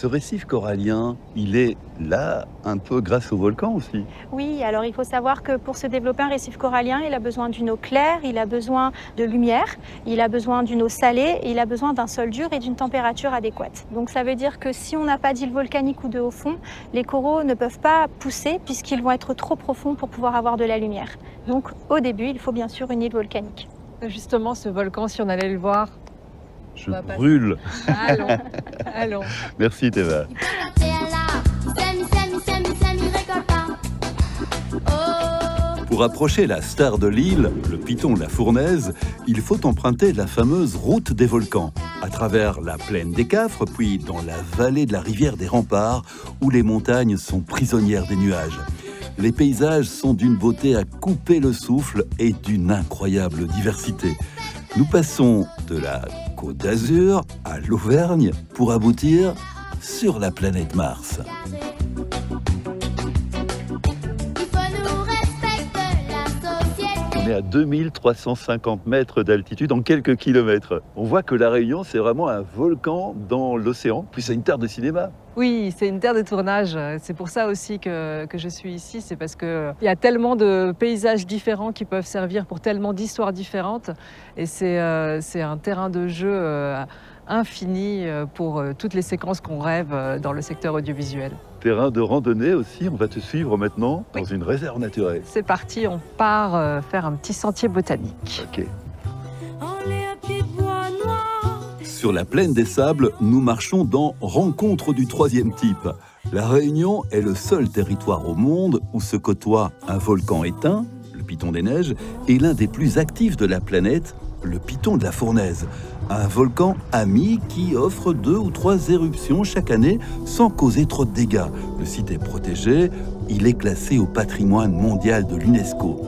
Ce récif corallien, il est là un peu grâce au volcan aussi. Oui, alors il faut savoir que pour se développer un récif corallien, il a besoin d'une eau claire, il a besoin de lumière, il a besoin d'une eau salée et il a besoin d'un sol dur et d'une température adéquate. Donc ça veut dire que si on n'a pas d'île volcanique ou de haut fond, les coraux ne peuvent pas pousser puisqu'ils vont être trop profonds pour pouvoir avoir de la lumière. Donc au début, il faut bien sûr une île volcanique. Justement, ce volcan, si on allait le voir, Je on va passer. brûle. Allons, allons. Merci Théva. Pour approcher la star de l'île, le piton de la Fournaise, il faut emprunter la fameuse route des volcans, à travers la plaine des Cafres, puis dans la vallée de la rivière des Remparts, où les montagnes sont prisonnières des nuages. Les paysages sont d'une beauté à couper le souffle et d'une incroyable diversité. Nous passons de la Côte d'Azur à l'Auvergne pour aboutir sur la planète Mars. On est à 2350 mètres d'altitude en quelques kilomètres. On voit que La Réunion, c'est vraiment un volcan dans l'océan, puis c'est une terre de cinéma. Oui, c'est une terre de tournage. C'est pour ça aussi que je suis ici. C'est parce qu'il y a tellement de paysages différents qui peuvent servir pour tellement d'histoires différentes. Et c'est un terrain de jeu infini pour toutes les séquences qu'on rêve dans le secteur audiovisuel. Terrain de randonnée aussi, on va te suivre maintenant dans Oui. une réserve naturelle. C'est parti, on part faire un petit sentier botanique. Ok. Sur la plaine des Sables, nous marchons dans Rencontre du troisième type. La Réunion est le seul territoire au monde où se côtoient un volcan éteint, le Piton des Neiges, et l'un des plus actifs de la planète, le Piton de la Fournaise. Un volcan ami qui offre 2 ou 3 éruptions chaque année sans causer trop de dégâts. Le site est protégé, il est classé au patrimoine mondial de l'UNESCO.